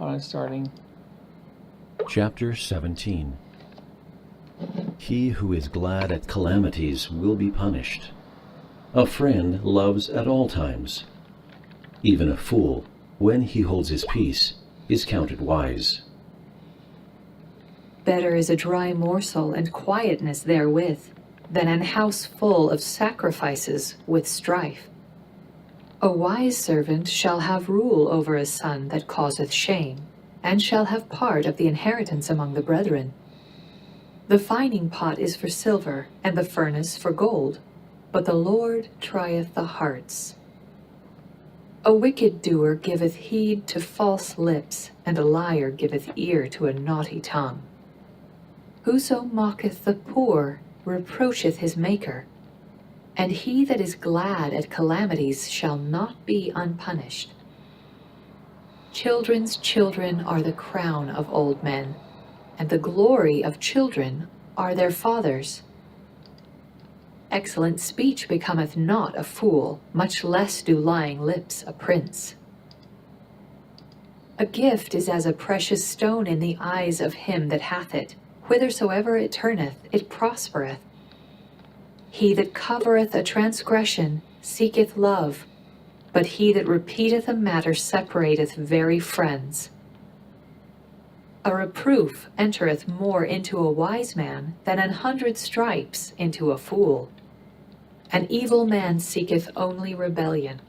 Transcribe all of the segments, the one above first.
Hold on, starting. Chapter 17. He who is glad at calamities will be punished. A friend loves at all times. Even a fool, when he holds his peace, is counted wise. Better is a dry morsel and quietness therewith, than an house full of sacrifices with strife. A wise servant shall have rule over a son that causeth shame, and shall have part of the inheritance among the brethren. The fining pot is for silver, and the furnace for gold, but the Lord trieth the hearts. A wicked doer giveth heed to false lips, and a liar giveth ear to a naughty tongue. Whoso mocketh the poor reproacheth his Maker, and he that is glad at calamities shall not be unpunished. Children's children are the crown of old men, and the glory of children are their fathers. Excellent speech becometh not a fool, much less do lying lips a prince. A gift is as a precious stone in the eyes of him that hath it. Whithersoever it turneth, it prospereth. He that covereth a transgression seeketh love, but he that repeateth a matter separateth very friends. A reproof entereth more into a wise man than 100 stripes into a fool. An evil man seeketh only rebellion.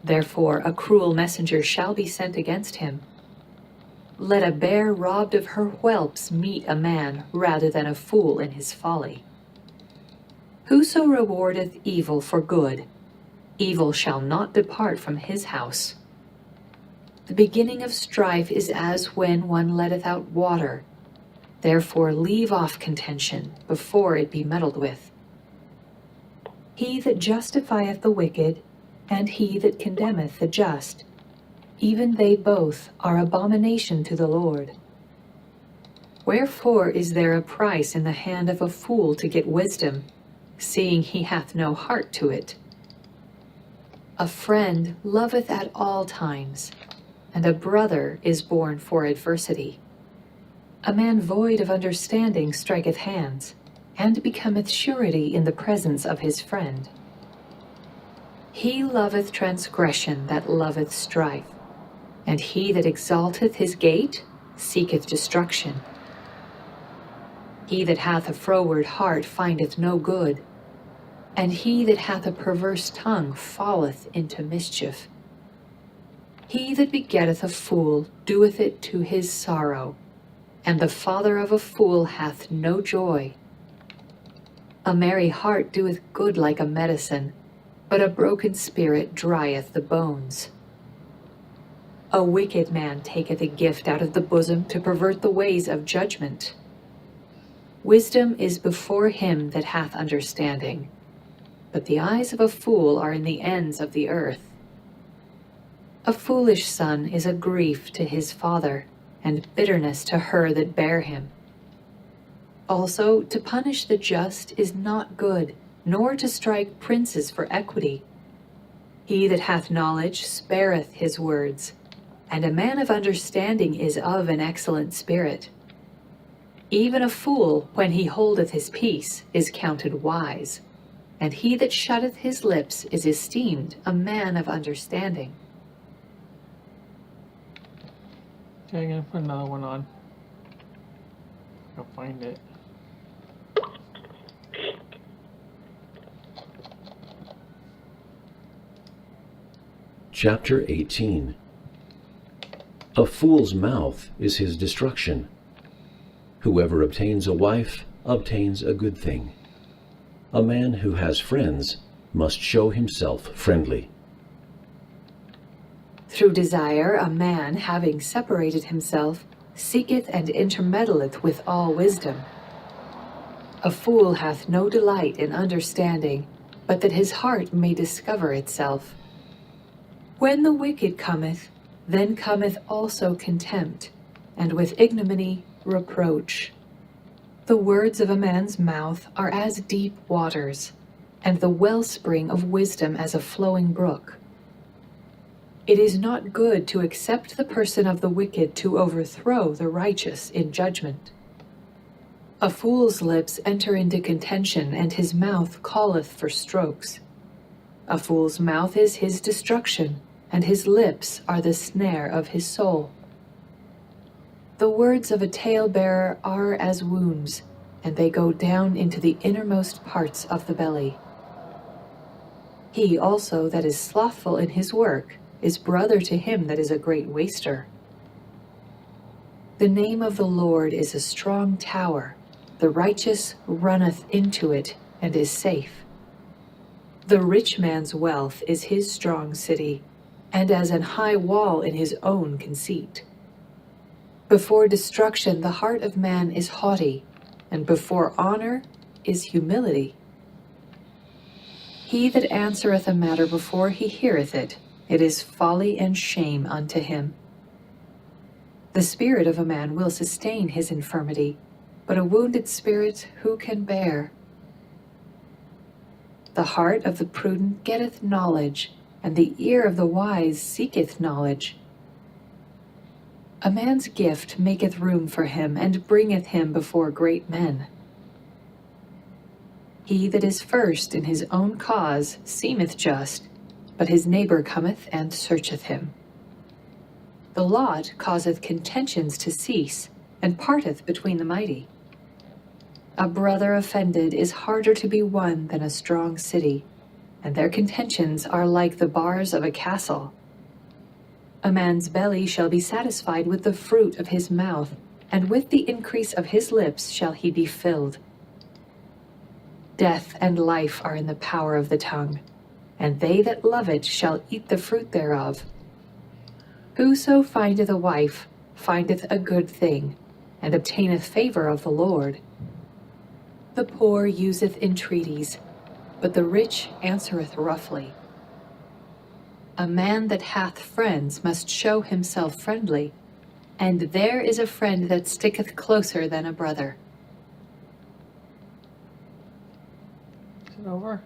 Therefore a cruel messenger shall be sent against him. Let a bear robbed of her whelps meet a man rather than a fool in his folly. Whoso rewardeth evil for good, evil shall not depart from his house. The beginning of strife is as when one letteth out water. Therefore leave off contention before it be meddled with. He that justifieth the wicked, and he that condemneth the just, even they both are abomination to the Lord. Wherefore is there a price in the hand of a fool to get wisdom, seeing he hath no heart to it? A friend loveth at all times, and a brother is born for adversity. A man void of understanding striketh hands, and becometh surety in the presence of his friend. He loveth transgression that loveth strife, and he that exalteth his gate seeketh destruction. He that hath a froward heart findeth no good, and he that hath a perverse tongue falleth into mischief. He that begetteth a fool doeth it to his sorrow, and the father of a fool hath no joy. A merry heart doeth good like a medicine, but a broken spirit drieth the bones. A wicked man taketh a gift out of the bosom to pervert the ways of judgment. Wisdom is before him that hath understanding, but the eyes of a fool are in the ends of the earth. A foolish son is a grief to his father, and bitterness to her that bare him. Also, to punish the just is not good, nor to strike princes for equity. He that hath knowledge spareth his words, and a man of understanding is of an excellent spirit. Even a fool, when he holdeth his peace, is counted wise, and he that shutteth his lips is esteemed a man of understanding. Okay, I'm gonna put another one on. I'll find it. Chapter 18. A fool's mouth is his destruction. Whoever obtains a wife obtains a good thing. A man who has friends must show himself friendly. Through desire a man, having separated himself, seeketh and intermeddleth with all wisdom. A fool hath no delight in understanding, but that his heart may discover itself. When the wicked cometh, then cometh also contempt, and with ignominy reproach. The words of a man's mouth are as deep waters, and the wellspring of wisdom as a flowing brook. It is not good to accept the person of the wicked to overthrow the righteous in judgment. A fool's lips enter into contention, and his mouth calleth for strokes. A fool's mouth is his destruction, and his lips are the snare of his soul. The words of a talebearer are as wounds, and they go down into the innermost parts of the belly. He also that is slothful in his work is brother to him that is a great waster. The name of the Lord is a strong tower. The righteous runneth into it and is safe. The rich man's wealth is his strong city, and as an high wall in his own conceit. Before destruction the heart of man is haughty, and before honor is humility. He that answereth a matter before he heareth it, it is folly and shame unto him. The spirit of a man will sustain his infirmity, but a wounded spirit who can bear? The heart of the prudent getteth knowledge, and the ear of the wise seeketh knowledge. A man's gift maketh room for him, and bringeth him before great men. He that is first in his own cause seemeth just, but his neighbor cometh and searcheth him. The lot causeth contentions to cease, and parteth between the mighty. A brother offended is harder to be won than a strong city, and their contentions are like the bars of a castle. A man's belly shall be satisfied with the fruit of his mouth, and with the increase of his lips shall he be filled. Death and life are in the power of the tongue, and they that love it shall eat the fruit thereof. Whoso findeth a wife findeth a good thing, and obtaineth favor of the Lord. The poor useth entreaties, but the rich answereth roughly. A man that hath friends must show himself friendly, and there is a friend that sticketh closer than a brother. Is it over?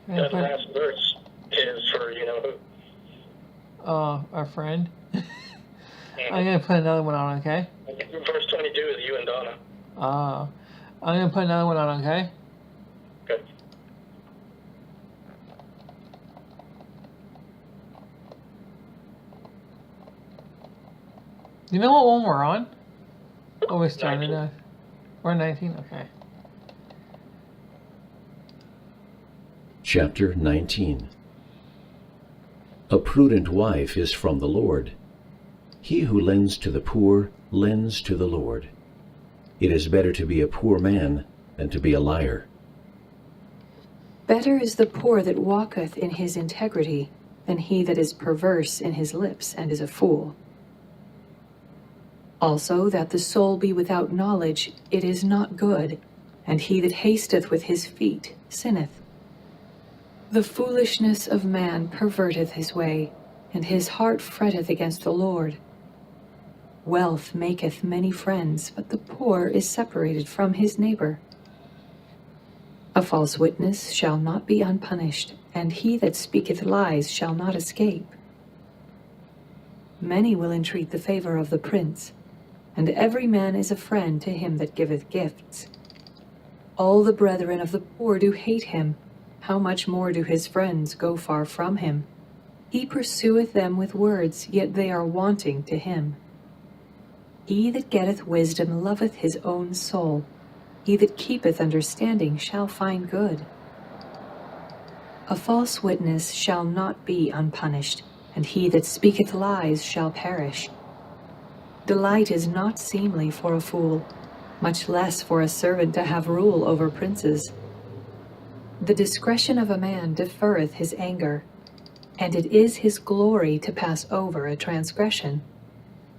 That last verse is for you know who. Our friend. I'm gonna put another one on, okay? Verse 22 is you and Donna. I'm gonna put another one on, okay? Okay. You know what one we're on? Oh, we started 19. We're 19? Okay. Chapter 19. A prudent wife is from the Lord. He who lends to the poor lends to the Lord. It is better to be a poor man than to be a liar. Better is the poor that walketh in his integrity than he that is perverse in his lips and is a fool. Also that the soul be without knowledge, it is not good, and he that hasteth with his feet sinneth. The foolishness of man perverteth his way, and his heart fretteth against the Lord. Wealth maketh many friends, but the poor is separated from his neighbor. A false witness shall not be unpunished, and he that speaketh lies shall not escape. Many will entreat the favor of the prince, and every man is a friend to him that giveth gifts. All the brethren of the poor do hate him. How much more do his friends go far from him? He pursueth them with words, yet they are wanting to him. He that getteth wisdom loveth his own soul. He that keepeth understanding shall find good. A false witness shall not be unpunished, and he that speaketh lies shall perish. Delight is not seemly for a fool, much less for a servant to have rule over princes. The discretion of a man deferreth his anger, and it is his glory to pass over a transgression.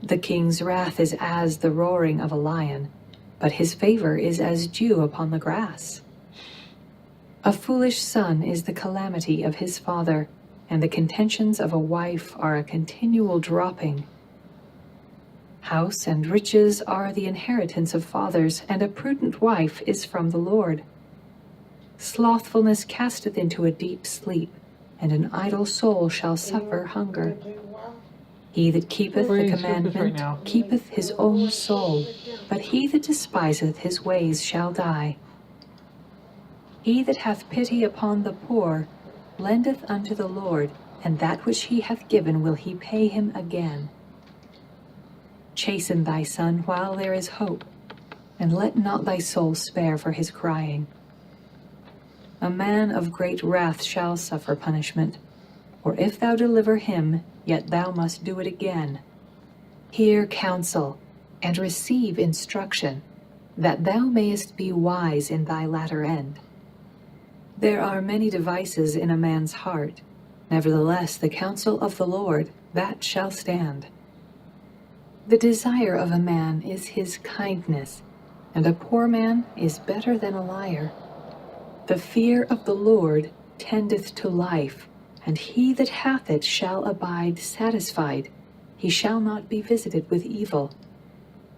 The king's wrath is as the roaring of a lion, but his favor is as dew upon the grass. A foolish son is the calamity of his father, and the contentions of a wife are a continual dropping. House and riches are the inheritance of fathers, and a prudent wife is from the Lord. Slothfulness casteth into a deep sleep, and an idle soul shall suffer hunger. He that keepeth We're the reading scriptures right commandment now. keepeth his own soul, but he that despiseth his ways shall die. He that hath pity upon the poor lendeth unto the Lord, and that which he hath given will he pay him again. Chasten thy son while there is hope, and let not thy soul spare for his crying. A man of great wrath shall suffer punishment, or if thou deliver him, yet thou must do it again. Hear counsel, and receive instruction, that thou mayest be wise in thy latter end. There are many devices in a man's heart, nevertheless the counsel of the Lord, that shall stand. The desire of a man is his kindness, and a poor man is better than a liar. The fear of the Lord tendeth to life, and he that hath it shall abide satisfied. He shall not be visited with evil.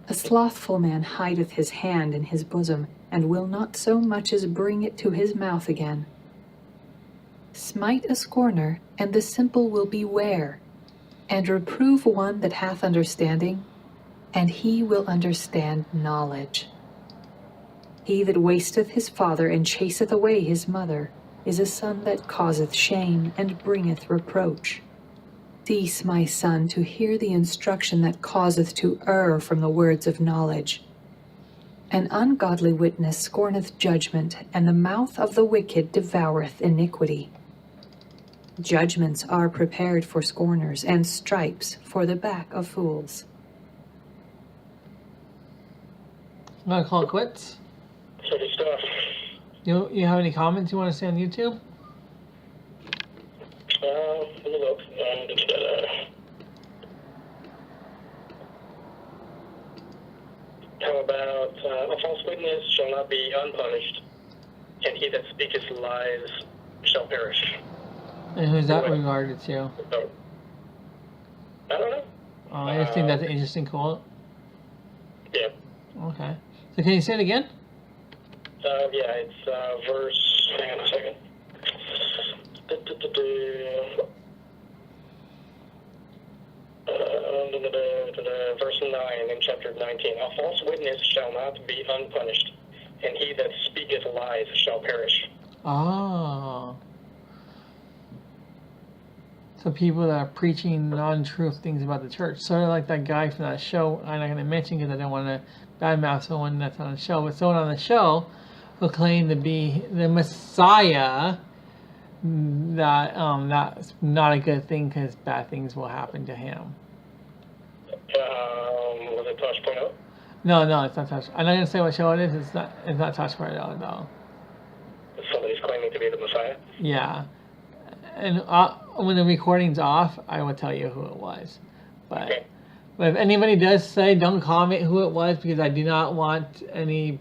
A slothful man hideth his hand in his bosom, and will not so much as bring it to his mouth again. Smite a scorner, and the simple will beware, and reprove one that hath understanding, and he will understand knowledge. He that wasteth his father and chaseth away his mother is a son that causeth shame and bringeth reproach. Cease, my son, to hear the instruction that causeth to err from the words of knowledge. An ungodly witness scorneth judgment, and the mouth of the wicked devoureth iniquity. Judgments are prepared for scorners, and stripes for the back of fools. I'm gonna call it quits. Pretty stuff. You have any comments you want to say on YouTube? Let me look. How about a false witness shall not be unpunished, and he that speaketh lies shall perish. And who's that regarded to? So, I don't know. I just think that's an interesting quote. Yeah. Okay. So can you say it again? Yeah, it's verse. Hang on a second. Verse 9 in chapter 19. A false witness shall not be unpunished, and he that speaketh lies shall perish. Oh. So people that are preaching non-truth things about the church, sort of like that guy from that show. I'm not going to mention because I don't want to badmouth someone that's on the show, but someone on the show who claimed to be the Messiah. That's not a good thing because bad things will happen to him. Was it Tosh.0? No, it's not Tosh. I'm not going to say what show it is. It's not Tosh.0 though. Somebody's claiming to be the Messiah? Yeah. And when the recording's off, I will tell you who it was. But Okay. But if anybody does say, don't comment who it was because I do not want any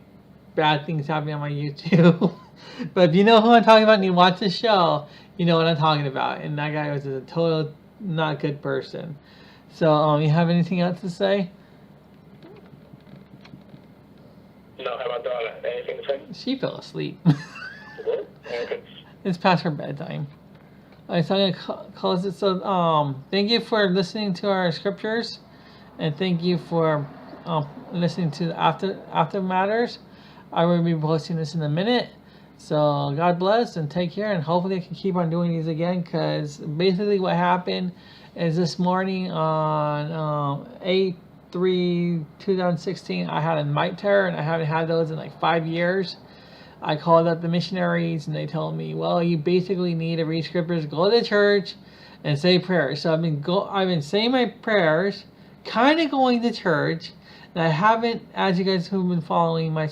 bad things happening on my YouTube. But if you know who I'm talking about and you watch the show, you know what I'm talking about. And that guy was a total not good person. So, you have anything else to say? No, how about Donna? Anything to say? She fell asleep. What? Okay. It's past her bedtime. Alright, so I'm going to close it. So, thank you for listening to our scriptures. And thank you for listening to the After Matters. I will be posting this in a minute. So God bless and take care, and hopefully I can keep on doing these again, because basically what happened is this morning on 8/3/2016 I had a night terror, and I haven't had those in like 5 years. I called up the missionaries and they told me, well, you basically need to read scriptures, go to church and say prayers. So I've been saying my prayers, kind of going to church. And I haven't, as you guys who've been following my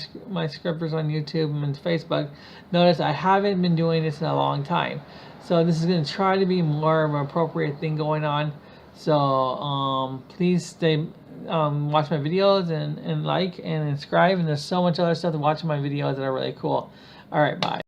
scriptures on YouTube and Facebook, notice I haven't been doing this in a long time. So this is going to try to be more of an appropriate thing going on. So please stay, watch my videos and like and subscribe. And there's so much other stuff to watch in my videos that are really cool. All right, bye.